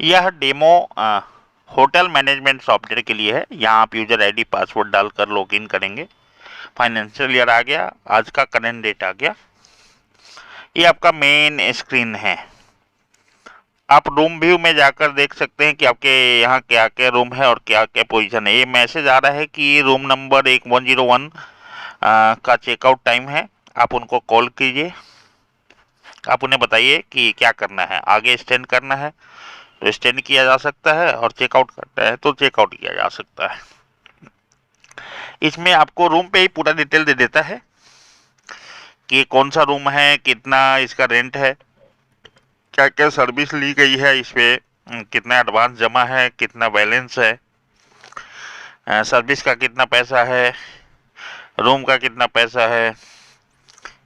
यह demo hotel management software के लिए है। यहाँ आप यूजर आईडी पासवर्ड डालकर लॉगिन करेंगे। फाइनेंशियल ईयर आ गया, आज का करंट डेट आ गया। ये आपका मेन स्क्रीन है। आप रूम व्यू में जाकर देख सकते हैं कि आपके यहाँ क्या क्या रूम है और क्या क्या पोजीशन है। ये मैसेज आ रहा है कि रूम नंबर 1101 का चेकआउट टाइम है। आप उनको कॉल कीजिए, आप उन्हें बताइए कि क्या करना है। आगे स्टैंड करना है तो स्टैंड किया जा सकता है और चेकआउट करना है तो चेकआउट किया जा सकता है। इसमें आपको रूम पे ही पूरा डिटेल दे देता है कि कौन सा रूम है, कितना इसका रेंट है, क्या क्या सर्विस ली गई है, इस पे कितना एडवांस जमा है, कितना बैलेंस है, सर्विस का कितना पैसा है, रूम का कितना पैसा है,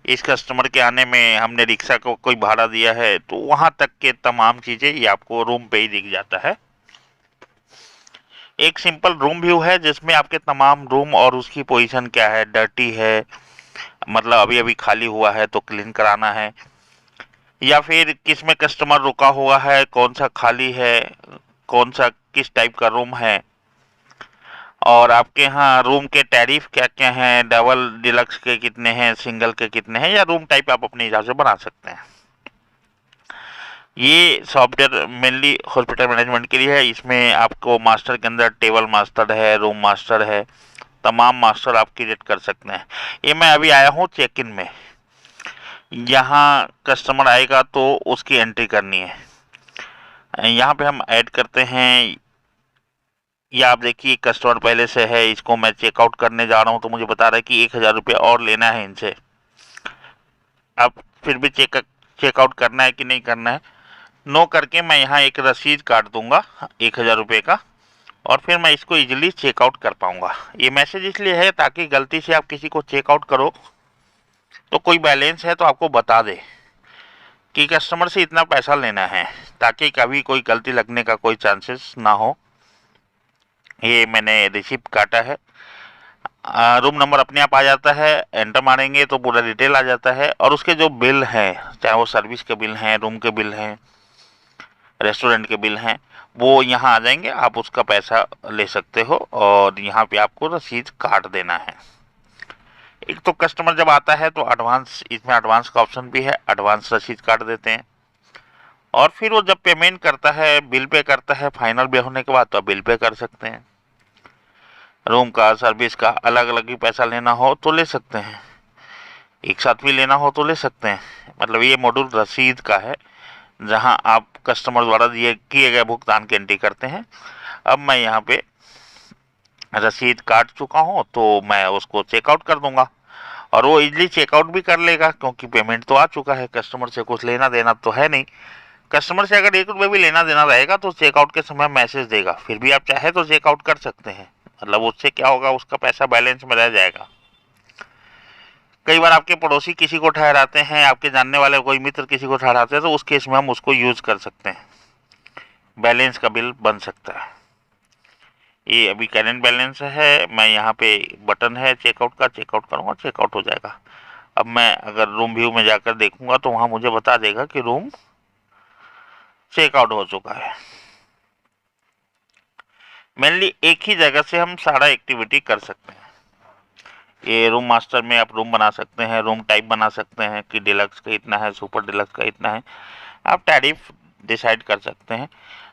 इस कस्टमर के आने में हमने रिक्शा को कोई भाड़ा दिया है, तो वहां तक के तमाम चीज़ें ये आपको रूम पे ही दिख जाता है। एक सिंपल रूम व्यू है जिसमें आपके तमाम रूम और उसकी पोजीशन क्या है, डर्टी है मतलब अभी अभी खाली हुआ है तो क्लीन कराना है, या फिर किस में कस्टमर रुका हुआ है, कौन सा खाली है, कौन सा किस टाइप का रूम है, और आपके यहाँ रूम के टैरिफ क्या क्या हैं, डबल डिलक्स के कितने हैं, सिंगल के कितने हैं, या रूम टाइप आप अपने हिसाब से बना सकते हैं। ये सॉफ्टवेयर मेनली हॉस्पिटल मैनेजमेंट के लिए है। इसमें आपको मास्टर के अंदर टेबल मास्टर है, रूम मास्टर है, तमाम मास्टर आप क्रिएट कर सकते हैं। ये मैं अभी आया हूँ चेक इन में। यहाँ कस्टमर आएगा तो उसकी एंट्री करनी है। यहाँ पे हम ऐड करते हैं, या आप देखिए कस्टमर पहले से है, इसको मैं चेकआउट करने जा रहा हूँ तो मुझे बता रहा है कि 1000 रुपये और लेना है इनसे। अब फिर भी चेकआउट करना है कि नहीं करना है, नो करके मैं यहाँ एक रसीद काट दूंगा 1000 रुपये का, और फिर मैं इसको इजीली चेकआउट कर पाऊंगा। ये मैसेज इसलिए है ताकि गलती से आप किसी को चेकआउट करो तो कोई बैलेंस है तो आपको बता दे कि कस्टमर से इतना पैसा लेना है, ताकि कभी कोई गलती लगने का कोई चांसेस ना हो। ये मैंने रिसिप्ट काटा है। रूम नंबर अपने आप आ जाता है, एंटर मारेंगे तो पूरा डिटेल आ जाता है, और उसके जो बिल हैं, चाहे वो सर्विस के बिल हैं, रूम के बिल हैं, रेस्टोरेंट के बिल हैं, वो यहाँ आ जाएंगे। आप उसका पैसा ले सकते हो और यहाँ पे आपको रसीद काट देना है। एक तो कस्टमर जब आता है तो एडवांस, इसमें एडवांस का ऑप्शन भी है, एडवांस रसीद काट देते हैं, और फिर वो जब पेमेंट करता है, बिल पे करता है, फाइनल पे होने के बाद तो बिल पे कर सकते हैं। रूम का सर्विस का अलग अलग ही पैसा लेना हो तो ले सकते हैं, एक साथ भी लेना हो तो ले सकते हैं। मतलब ये मॉड्यूल रसीद का है, जहां आप कस्टमर द्वारा दिए किए गए भुगतान की एंट्री करते हैं। अब मैं यहाँ पे रसीद काट चुका हूँ तो मैं उसको चेकआउट कर दूंगा, और वो इजीली चेकआउट भी कर लेगा क्योंकि पेमेंट तो आ चुका है। कस्टमर से कुछ लेना देना तो है नहीं। कस्टमर से अगर 1 रुपये भी लेना देना रहेगा तो चेकआउट के समय मैसेज देगा, फिर भी आप चाहे तो चेकआउट कर सकते हैं। मतलब उससे क्या होगा, उसका पैसा बैलेंस में रह जाएगा। कई बार आपके पड़ोसी किसी को ठहराते हैं, आपके जानने वाले कोई मित्र किसी को ठहराते हैं, तो उस केस में हम उसको यूज कर सकते हैं, बैलेंस का बिल बन सकता है। ये अभी करेंट बैलेंस है, मैं यहाँ पे बटन है चेकआउट का, चेकआउट करूँगा, चेकआउट हो जाएगा। अब मैं अगर रूम व्यू में जाकर देखूंगा तो वहाँ मुझे बता देगा कि रूम चेकआउट हो चुका है। मेनली एक ही जगह से हम सारा एक्टिविटी कर सकते हैं। ये रूम मास्टर में आप रूम बना सकते हैं, रूम टाइप बना सकते हैं कि डिलक्स का इतना है, सुपर डिलक्स का इतना है। आप टैरिफ डिसाइड कर सकते हैं।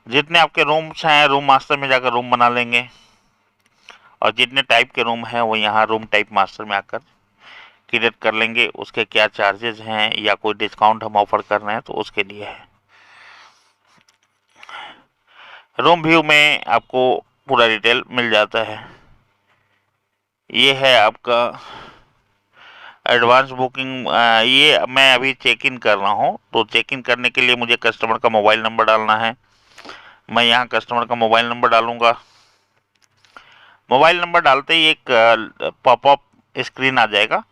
जितने आपके रूम्स हैं रूम मास्टर में जाकर रूम बना लेंगे, और जितने टाइप के रूम हैं वो यहाँ रूम टाइप मास्टर में आकर क्रिएट कर लेंगे। उसके क्या चार्जेस हैं या कोई डिस्काउंट हम ऑफर कर रहे हैं तो उसके लिए है। रूम व्यू में आपको पूरा डिटेल मिल जाता है। ये है आपका एडवांस बुकिंग। ये मैं अभी चेक इन कर रहा हूँ, तो चेक इन करने के लिए मुझे कस्टमर का मोबाइल नंबर डालना है। मैं यहाँ कस्टमर का मोबाइल नंबर डालूंगा। मोबाइल नंबर डालते ही एक पॉपअप स्क्रीन आ जाएगा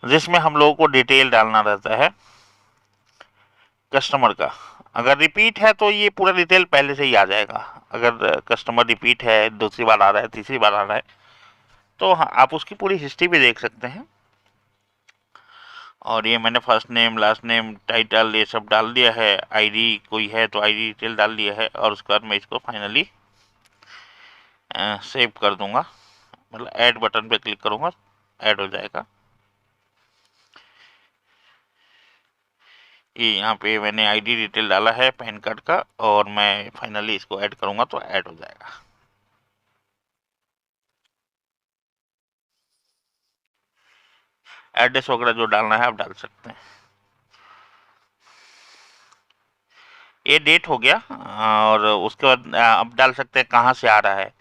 जिसमें हम लोगों को डिटेल डालना रहता है कस्टमर का। अगर रिपीट है तो ये पूरा डिटेल पहले से ही आ जाएगा। अगर कस्टमर रिपीट है, दूसरी बार आ रहा है, तीसरी बार आ रहा है, तो हाँ, आप उसकी पूरी हिस्ट्री भी देख सकते हैं। और ये मैंने first name, last name, title ये सब डाल दिया है। आईडी कोई है तो आईडी डिटेल डाल दिया है, और उसके बाद मैं इसको फाइनली सेव कर दूंगा। मतलब ऐड बटन पे क्लिक करूंगा, ऐड हो जाएगा। ये यहाँ पे मैंने आईडी डिटेल डाला है पैन कार्ड का, और मैं फाइनली इसको ऐड करूंगा तो ऐड हो जाएगा। एड्रेस वगैरह जो डालना है आप डाल सकते हैं। ये डेट हो गया, और उसके बाद आप डाल सकते हैं कहाँ से आ रहा है।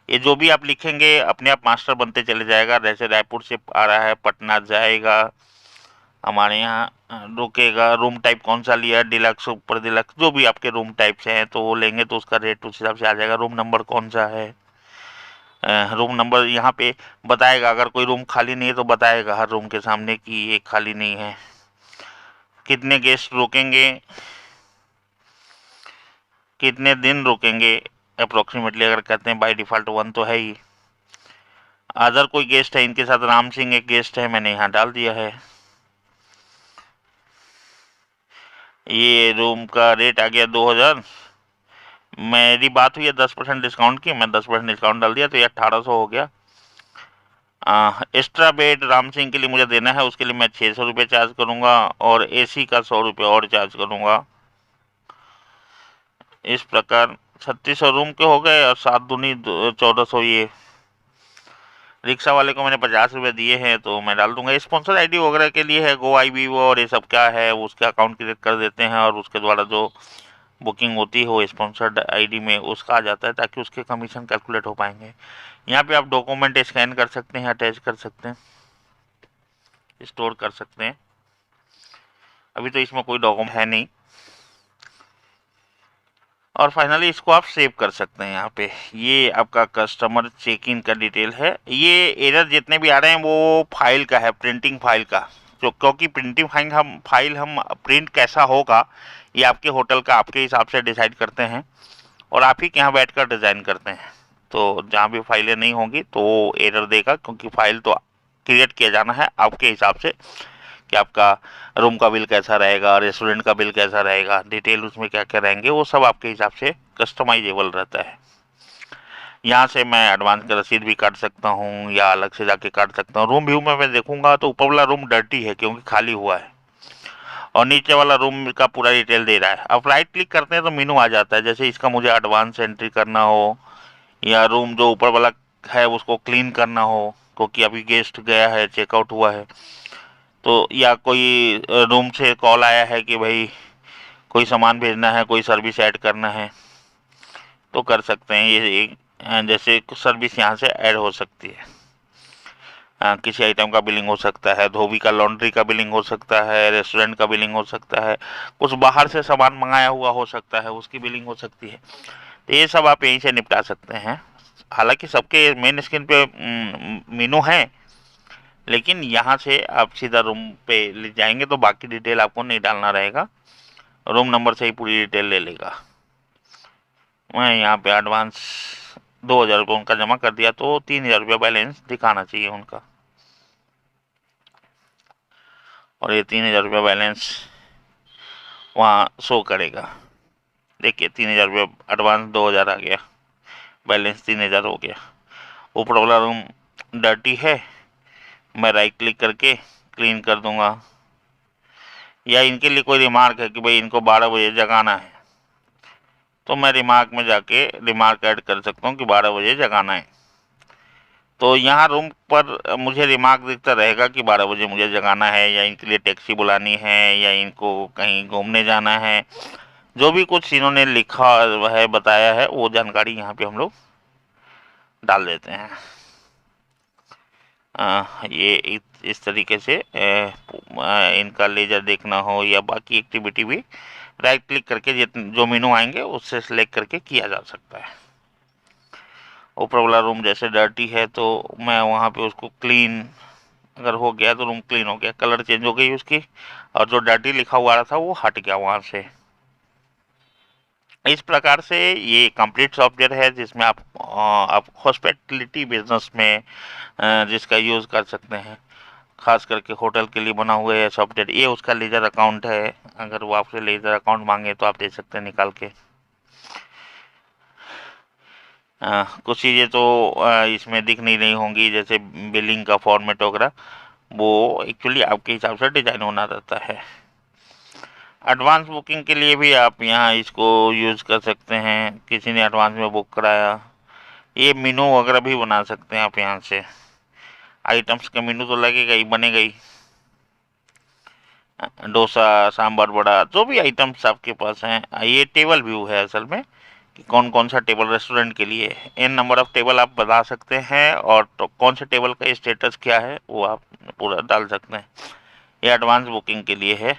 ये जो भी आप लिखेंगे अपने आप मास्टर बनते चले जाएगा। जैसे रायपुर से आ रहा है, पटना जाएगा, हमारे यहाँ रुकेगा, रूम टाइप कौन सा लिया है, डिलक्स, सुपर डिलक्स, जो भी आपके रूम टाइप से हैं तो वो लेंगे तो उसका रेट उस हिसाब से आ जाएगा। रूम नंबर कौन सा है, रूम नंबर यहाँ पे बताएगा। अगर कोई रूम खाली नहीं है तो बताएगा हर रूम के सामने कि ये खाली नहीं है। कितने गेस्ट रुकेंगे, कितने दिन रुकेंगे अप्रोक्सीमेटली, अगर कहते हैं बाय डिफ़ॉल्ट 1 तो है ही। अदर कोई गेस्ट है, इनके साथ राम सिंह एक गेस्ट है, मैंने यहाँ डाल दिया है। ये रूम का रेट आ गया 2000। मेरी बात हुई है 10% डिस्काउंट की, मैं 10% डिस्काउंट डाल दिया तो ये 1800 हो गया। एक्स्ट्रा बेड राम सिंह के लिए मुझे देना है, उसके लिए मैं 600 रुपये चार्ज करूँगा, और एसी का 100 रुपये और चार्ज करूँगा। इस प्रकार 3600 रूम के हो गए, और 7 दूनी 1400। ये रिक्शा वाले को मैंने 50 रुपये दिए हैं तो मैं डाल दूंगा। स्पॉन्सर आईडी वगैरह के लिए है, गो आई वीवो और ये सब क्या है, उसके अकाउंट क्रिएट कर देते हैं, और उसके द्वारा जो बुकिंग होती है वो स्पॉन्सर्ड आईडी में उसका आ जाता है, ताकि उसके कमीशन कैलकुलेट हो पाएंगे। यहाँ पे आप डॉक्यूमेंट स्कैन कर सकते हैं, अटैच कर सकते हैं, स्टोर कर सकते हैं। अभी तो इसमें कोई डॉक्यूमेंट है नहीं, और फाइनली इसको आप सेव कर सकते हैं। यहाँ पे ये आपका कस्टमर चेक इन का डिटेल है। ये एरर जितने भी आ रहे हैं वो फाइल का है, प्रिंटिंग फाइल का। क्योंकि प्रिंटिंग फाइल हम प्रिंट कैसा होगा ये आपके होटल का आपके हिसाब से डिसाइड करते हैं, और आप ही के यहाँ बैठ कर डिज़ाइन करते हैं। तो जहाँ भी फाइलें नहीं होंगी तो वो एरर देगा, क्योंकि फाइल तो क्रिएट किया जाना है आपके हिसाब से कि आपका रूम का बिल कैसा रहेगा, रेस्टोरेंट का बिल कैसा रहेगा, डिटेल उसमें क्या क्या रहेंगे, वो सब आपके हिसाब से कस्टमाइजेबल रहता है। यहाँ से मैं एडवांस का रसीद भी काट सकता हूँ, या अलग से जाके काट सकता हूँ। रूम व्यू में मैं देखूंगा तो ऊपर वाला रूम डर्टी है क्योंकि खाली हुआ है, और नीचे वाला रूम का पूरा डिटेल दे रहा है। अब राइट क्लिक करते हैं तो मेनू आ जाता है। जैसे इसका मुझे एडवांस एंट्री करना हो, या रूम जो ऊपर वाला है उसको क्लीन करना हो, क्योंकि अभी गेस्ट गया है, चेकआउट हुआ है, तो या कोई रूम से कॉल आया है कि भाई कोई सामान भेजना है, कोई सर्विस ऐड करना है, तो कर सकते हैं। ये एक जैसे कुछ सर्विस यहाँ से ऐड हो सकती है। किसी आइटम का बिलिंग हो सकता है, धोबी का लॉन्ड्री का बिलिंग हो सकता है, रेस्टोरेंट का बिलिंग हो सकता है, कुछ बाहर से सामान मंगाया हुआ हो सकता है उसकी बिलिंग हो सकती है। तो ये सब आप यहीं से निपटा सकते हैं। हालांकि सबके मेन स्क्रीन पे मेनू है, लेकिन यहाँ से आप सीधा रूम पे ले जाएंगे तो बाकी डिटेल आपको नहीं डालना रहेगा, रूम नंबर से ही पूरी डिटेल ले लेगा। मैं यहाँ पे एडवांस 2000 रुपये उनका जमा कर दिया, तो 3000 रुपये बैलेंस दिखाना चाहिए उनका, और ये 3000 रुपये बैलेंस वहाँ शो करेगा। देखिए 3000 रुपये एडवांस 2000 आ गया, बैलेंस 3000 हो गया। ऊपर वाला रूम डर्टी है, मैं राइट क्लिक करके क्लीन कर दूंगा। या इनके लिए कोई रिमार्क है कि भाई इनको 12 बजे जगाना है, तो मैं रिमार्क में जाके रिमार्क ऐड कर सकता हूँ कि 12 बजे जगाना है। तो यहाँ रूम पर मुझे रिमार्क दिखता रहेगा कि 12 बजे मुझे जगाना है, या इनके लिए टैक्सी बुलानी है, या इनको कहीं घूमने जाना है। जो भी कुछ इन्होंने लिखा है, बताया है, वो जानकारी यहाँ पे हम लोग डाल देते हैं। ये इस तरीके से इनका लेजर देखना हो या बाकी एक्टिविटी भी राइट क्लिक करके जो मेनू आएंगे उससे सिलेक्ट करके किया जा सकता है। ऊपर वाला रूम जैसे डर्टी है तो मैं वहाँ पे उसको क्लीन, अगर हो गया तो रूम क्लीन हो गया, कलर चेंज हो गई उसकी, और जो डर्टी लिखा हुआ था वो हट गया वहाँ से। इस प्रकार से ये कंप्लीट सॉफ्टवेयर है जिसमें आप हॉस्पिटलिटी बिजनेस में जिसका यूज़ कर सकते हैं। खास करके होटल के लिए बना हुआ है सॉफ्टवेयर। ये उसका लेजर अकाउंट है, अगर वो आपसे लेजर अकाउंट मांगे तो आप दे सकते हैं निकाल के। कुछ चीज़ें तो इसमें दिख नहीं रही होंगी, जैसे बिलिंग का फॉर्मेट वगैरह, वो एक्चुअली आपके हिसाब से डिजाइन होना रहता है। एडवांस बुकिंग के लिए भी आप यहाँ इसको यूज़ कर सकते हैं, किसी ने एडवांस में बुक कराया। ये मेनू वगैरह भी बना सकते हैं आप यहाँ से। आइटम्स का मेनू तो लगेगा ही, बनेगा ही। डोसा, सांभर, वड़ा, जो भी आइटम्स आपके पास हैं। ये टेबल व्यू है असल में, कि कौन कौन सा टेबल रेस्टोरेंट के लिए है। इन नंबर ऑफ टेबल आप बता सकते हैं, और तो कौन से टेबल का स्टेटस क्या है वो आप पूरा डाल सकते हैं। ये एडवांस बुकिंग के लिए है,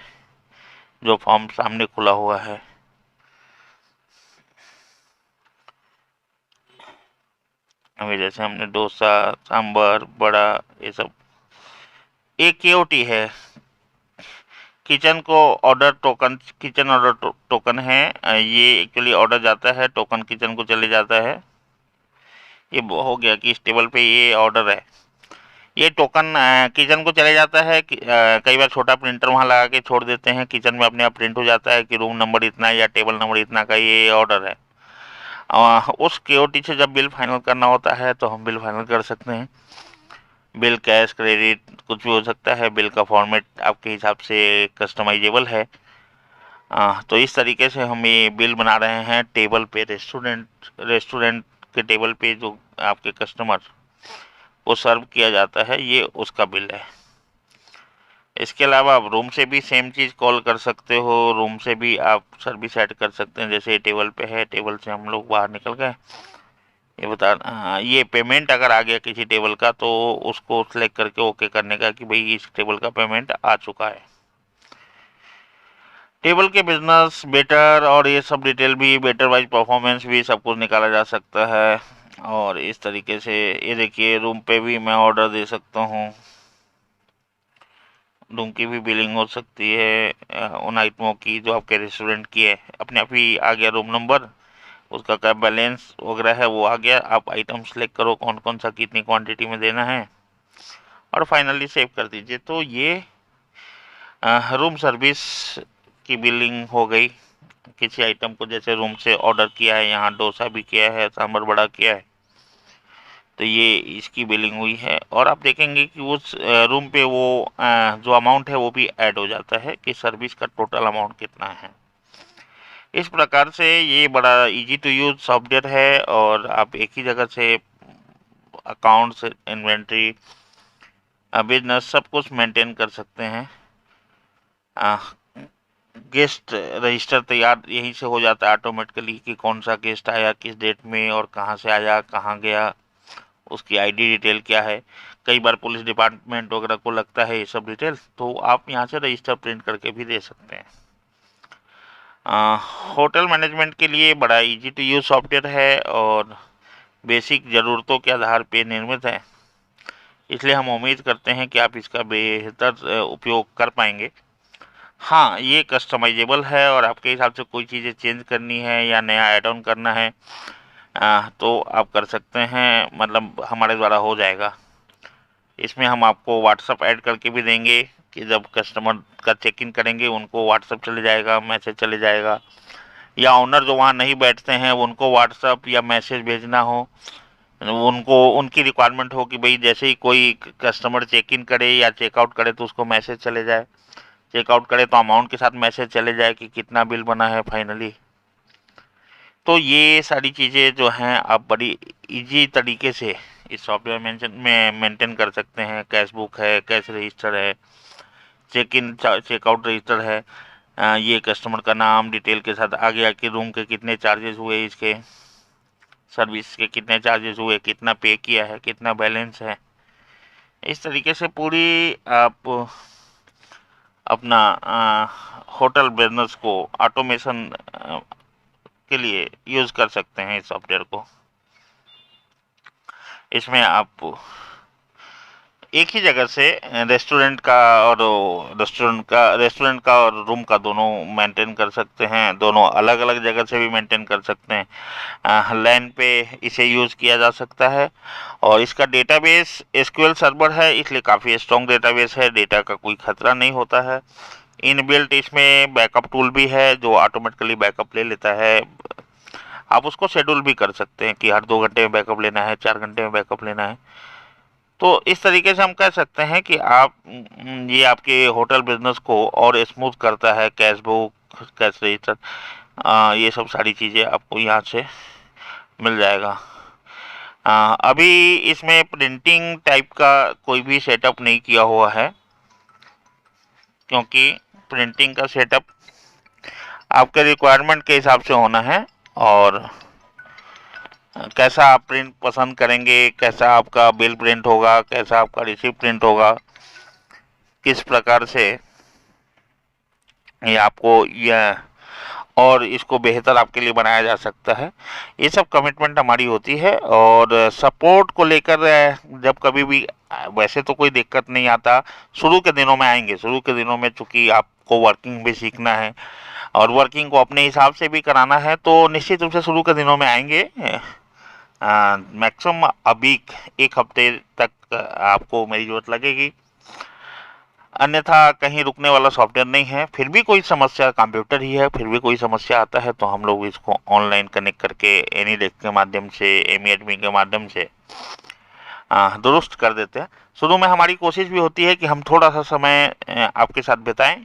जो फॉर्म सामने खुला हुआ है। अभी जैसे हमने डोसा, सांभर, बड़ा, ये सब। एक केओटी है, किचन को order token, kitchen order token है। ये एक्चुअली ऑर्डर जाता है, टोकन किचन को चले जाता है। ये हो गया कि इस टेबल पे ये ऑर्डर है। ये टोकन किचन को चले जाता है कई बार छोटा प्रिंटर वहाँ लगा के छोड़ देते हैं, किचन में अपने आप प्रिंट हो जाता है कि रूम नंबर इतना या टेबल नंबर इतना का ये ऑर्डर है। उस केओटी से जब बिल फाइनल करना होता है तो हम बिल फाइनल कर सकते हैं। बिल कैश, क्रेडिट, कुछ भी हो सकता है। बिल का फॉर्मेट आपके हिसाब से कस्टमाइजेबल है। तो इस तरीके से हम ये बिल बना रहे हैं टेबल पे, रेस्टोरेंट के टेबल पे जो आपके कस्टमर को सर्व किया जाता है, ये उसका बिल है। इसके अलावा आप रूम से भी सेम चीज़ कॉल कर सकते हो, रूम से भी आप सर्विस ऐड कर सकते हैं। जैसे टेबल पे है, टेबल से हम लोग बाहर निकल गए, ये पेमेंट अगर आ गया किसी टेबल का, तो उसको सिलेक्ट करके ओके करने का कि भाई इस टेबल का पेमेंट आ चुका है। टेबल के बिजनेस बेटर और ये सब डिटेल भी, बेटर वाइज परफॉर्मेंस भी, सब कुछ निकाला जा सकता है। और इस तरीके से ये देखिए, रूम पे भी मैं ऑर्डर दे सकता हूँ, रूम की भी बिलिंग हो सकती है उन आइटमों की जो आपके रेस्टोरेंट की है। अपने आप ही आ गया रूम नंबर, उसका क्या बैलेंस वगैरह है वो आ गया। आप आइटम सेलेक्ट करो कौन कौन सा कितनी क्वांटिटी में देना है, और फाइनली सेव कर दीजिए। तो ये रूम सर्विस की बिलिंग हो गई। किसी आइटम को जैसे रूम से ऑर्डर किया है, यहाँ डोसा भी किया है, सांभर बड़ा किया है, तो ये इसकी बिलिंग हुई है। और आप देखेंगे कि उस रूम पे वो जो अमाउंट है वो भी ऐड हो जाता है कि सर्विस का टोटल अमाउंट कितना है। इस प्रकार से ये बड़ा इजी टू यूज सॉफ्टवेयर है, और आप एक ही जगह से अकाउंट्स, इन्वेंट्री, बिजनेस सब कुछ मेंटेन कर सकते हैं। गेस्ट रजिस्टर तैयार यहीं से हो जाता है ऑटोमेटिकली, कि कौन सा गेस्ट आया, किस डेट में, और कहाँ से आया, कहाँ गया, उसकी आईडी डिटेल क्या है। कई बार पुलिस डिपार्टमेंट वगैरह को लगता है ये सब डिटेल, तो आप यहाँ से रजिस्टर प्रिंट करके भी दे सकते हैं। होटल मैनेजमेंट के लिए बड़ा इजी टू यूज सॉफ्टवेयर है, और बेसिक ज़रूरतों के आधार पर निर्मित है, इसलिए हम उम्मीद करते हैं कि आप इसका बेहतर उपयोग कर पाएंगे। हाँ, ये कस्टमाइजेबल है, और आपके हिसाब से कोई चीज़ें चेंज करनी है या नया ऐड ऑन करना है तो आप कर सकते हैं, मतलब हमारे द्वारा हो जाएगा। इसमें हम आपको व्हाट्सअप ऐड करके भी देंगे, कि जब कस्टमर का चेक इन करेंगे उनको व्हाट्सअप चले जाएगा, मैसेज चले जाएगा, या ओनर जो वहाँ नहीं बैठते हैं उनको व्हाट्सअप या मैसेज भेजना हो, उनको उनकी रिक्वायरमेंट हो कि भाई जैसे ही कोई कस्टमर चेक इन करे या चेकआउट करे तो उसको मैसेज चले जाए, चेकआउट करे तो अमाउंट के साथ मैसेज चले जाए कि कितना बिल बना है फाइनली। तो ये सारी चीज़ें जो हैं आप बड़ी इजी तरीके से इस सॉफ्टवेयर में मेंटेन कर सकते हैं। कैश बुक है, कैश रजिस्टर है, चेक इन चेकआउट रजिस्टर है। ये कस्टमर का नाम डिटेल के साथ आ गया कि रूम के कितने चार्जेस हुए, इसके सर्विस के कितने चार्जेस हुए, कितना पे किया है, कितना बैलेंस है। इस तरीके से पूरी आप अपना होटल बिजनेस को ऑटोमेशन के लिए यूज़ कर सकते हैं इस सॉफ्टवेयर को। इसमें आप एक ही जगह से रेस्टोरेंट का और रेस्टोरेंट का और रूम का दोनों मेंटेन कर सकते हैं, दोनों अलग अलग जगह से भी मेंटेन कर सकते हैं। लैन पे इसे यूज़ किया जा सकता है और इसका डेटाबेस एसक्यूएल सर्वर है, इसलिए काफ़ी स्ट्रॉन्ग डेटाबेस है, डेटा का कोई खतरा नहीं होता है। इनबिल्ट इसमें बैकअप टूल भी है जो ऑटोमेटिकली बैकअप ले लेता है। आप उसको शेड्यूल भी कर सकते हैं कि हर 2 घंटे में बैकअप लेना है, 4 घंटे में बैकअप लेना है। तो इस तरीके से हम कह सकते हैं कि आप ये आपके होटल बिजनेस को और स्मूथ करता है। कैश बुक, कैश रजिस्टर, ये सब सारी चीज़ें आपको यहाँ से मिल जाएगा। अभी इसमें प्रिंटिंग टाइप का कोई भी सेटअप नहीं किया हुआ है, क्योंकि प्रिंटिंग का सेटअप आपके रिक्वायरमेंट के हिसाब से होना है और कैसा आप प्रिंट पसंद करेंगे, कैसा आपका बिल प्रिंट होगा, कैसा आपका रिसिप्ट प्रिंट होगा, किस प्रकार से ये आपको यह और इसको बेहतर आपके लिए बनाया जा सकता है, ये सब कमिटमेंट हमारी होती है। और सपोर्ट को लेकर जब कभी भी वैसे तो कोई दिक्कत नहीं आता, शुरू के दिनों में आएंगे। शुरू के दिनों में चूँकि आपको वर्किंग भी सीखना है और वर्किंग को अपने हिसाब से भी कराना है, तो निश्चित रूप से शुरू के दिनों में आएंगे। मैक्सिमम अभी 1 हफ्ते तक आपको मेरी ज़रूरत लगेगी, अन्यथा कहीं रुकने वाला सॉफ्टवेयर नहीं है। फिर भी कोई समस्या, कंप्यूटर ही है, फिर भी कोई समस्या आता है तो हम लोग इसको ऑनलाइन कनेक्ट करके एनीडेस्क के माध्यम से, एमी एडमी के माध्यम से दुरुस्त कर देते हैं। शुरू में हमारी कोशिश भी होती है कि हम थोड़ा सा समय आपके साथ बिताएं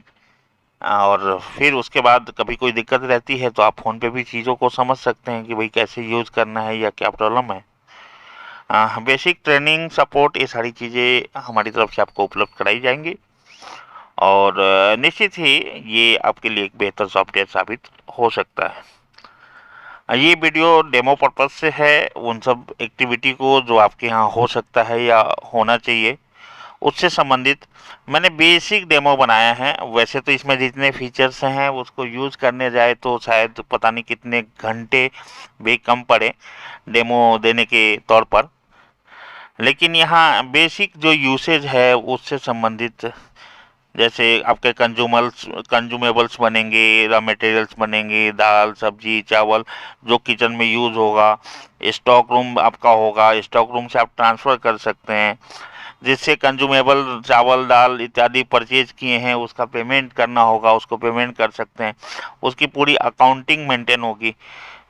और फिर उसके बाद कभी कोई दिक्कत रहती है तो आप फ़ोन पे भी चीज़ों को समझ सकते हैं कि भाई कैसे यूज़ करना है या क्या प्रॉब्लम है। बेसिक ट्रेनिंग, सपोर्ट, ये सारी चीज़ें हमारी तरफ से आपको उपलब्ध कराई जाएंगी और निश्चित ही ये आपके लिए एक बेहतर सॉफ्टवेयर साबित हो सकता है। ये वीडियो डेमो पर्पज़ से है, उन सब एक्टिविटी को जो आपके यहाँ हो सकता है या होना चाहिए उससे संबंधित मैंने बेसिक डेमो बनाया है। वैसे तो इसमें जितने फीचर्स हैं उसको यूज़ करने जाए तो शायद पता नहीं कितने घंटे भी कम पड़े डेमो देने के तौर पर, लेकिन यहाँ बेसिक जो यूसेज है उससे संबंधित, जैसे आपके कंज्यूमेबल्स बनेंगे, रॉ मटेरियल्स बनेंगे, दाल, सब्जी, चावल जो किचन में यूज़ होगा, स्टॉक रूम आपका होगा, स्टॉक रूम से आप ट्रांसफ़र कर सकते हैं, जिससे कंज्यूमेबल चावल, दाल इत्यादि परचेज किए हैं उसका पेमेंट करना होगा, उसको पेमेंट कर सकते हैं, उसकी पूरी अकाउंटिंग मेंटेन होगी।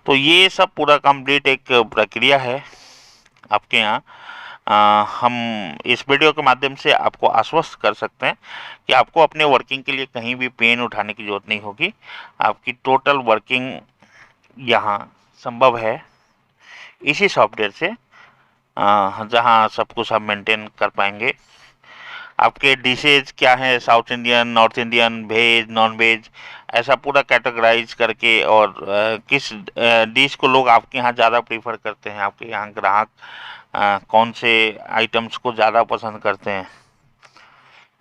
तो ये सब पूरा कंप्लीट एक प्रक्रिया है आपके यहाँ। हम इस वीडियो के माध्यम से आपको आश्वस्त कर सकते हैं कि आपको अपने वर्किंग के लिए कहीं भी पेन उठाने की ज़रूरत नहीं होगी। आपकी टोटल वर्किंग यहाँ संभव है इसी सॉफ्टवेयर से, जहाँ सब कुछ आप मेंटेन कर पाएंगे। आपके डिशेज क्या हैं, South Indian, North Indian, veg, non veg, ऐसा पूरा कैटेगराइज करके, और किस डिश को लोग आपके यहाँ ज़्यादा प्रीफर करते हैं, आपके यहाँ ग्राहक कौन से आइटम्स को ज़्यादा पसंद करते हैं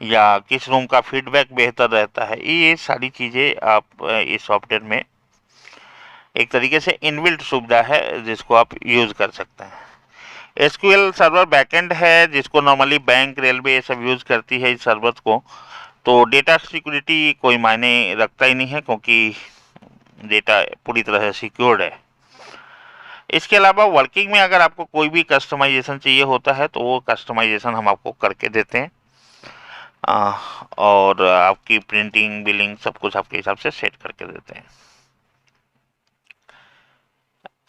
या किस रूम का फीडबैक बेहतर रहता है, ये सारी चीज़ें आप इस सॉफ्टवेयर में एक तरीके से इनबिल्ट सुविधा है जिसको आप यूज़ कर सकते हैं। एसक्यूएल सर्वर बैकएंड है जिसको नॉर्मली बैंक, रेलवे ये सब यूज़ करती है इस सर्वर को। तो डेटा सिक्योरिटी कोई मायने रखता ही नहीं है क्योंकि डेटा पूरी तरह से सिक्योर्ड है। इसके अलावा वर्किंग में अगर आपको कोई भी कस्टमाइजेशन चाहिए होता है तो वो कस्टमाइजेशन हम आपको करके देते हैं और आपकी प्रिंटिंग, बिलिंग सब कुछ आपके हिसाब से सेट करके देते हैं।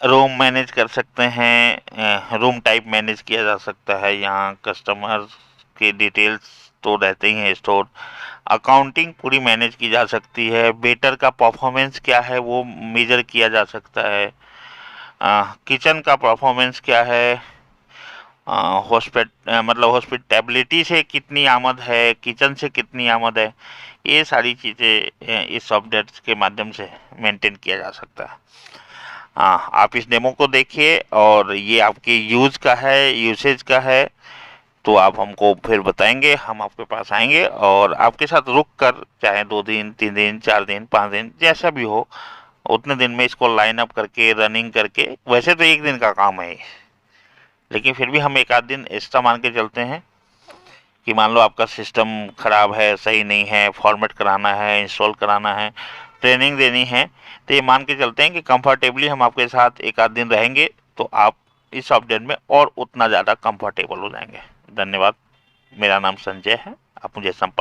रूम मैनेज कर सकते हैं, रूम टाइप मैनेज किया जा सकता है, यहाँ कस्टमर के डिटेल्स तो रहते ही हैं स्टोर, अकाउंटिंग पूरी मैनेज की जा सकती है, वेटर का परफॉर्मेंस क्या है वो मेजर किया जा सकता है, किचन का परफॉर्मेंस क्या है, मतलब हॉस्पिटैबिलिटी से कितनी आमद है, किचन से कितनी आमद है, ये सारी चीज़ें इस सॉफ्टवेयर के माध्यम से मेंटेन किया जा सकता है। आप इस डेमो को देखिए और ये आपके यूज़ का है, यूसेज का है, तो आप हमको फिर बताएंगे, हम आपके पास आएंगे और आपके साथ रुक कर, चाहे 2 दिन, 3 दिन, 4 दिन, 5 दिन, जैसा भी हो उतने दिन में इसको लाइन अप करके, रनिंग करके, वैसे तो 1 दिन का काम है लेकिन फिर भी हम 1 आध दिन एक्स्ट्रा मान के चलते हैं कि मान लो आपका सिस्टम ख़राब है, सही नहीं है, फॉर्मेट कराना है, इंस्टॉल कराना है, ट्रेनिंग देनी है, तो ये मान के चलते हैं कि कंफर्टेबली हम आपके साथ एक आध दिन रहेंगे तो आप इस सॉफ्टवेयर में और उतना ज़्यादा कंफर्टेबल हो जाएंगे। धन्यवाद। मेरा नाम संजय है, आप मुझे संपर्क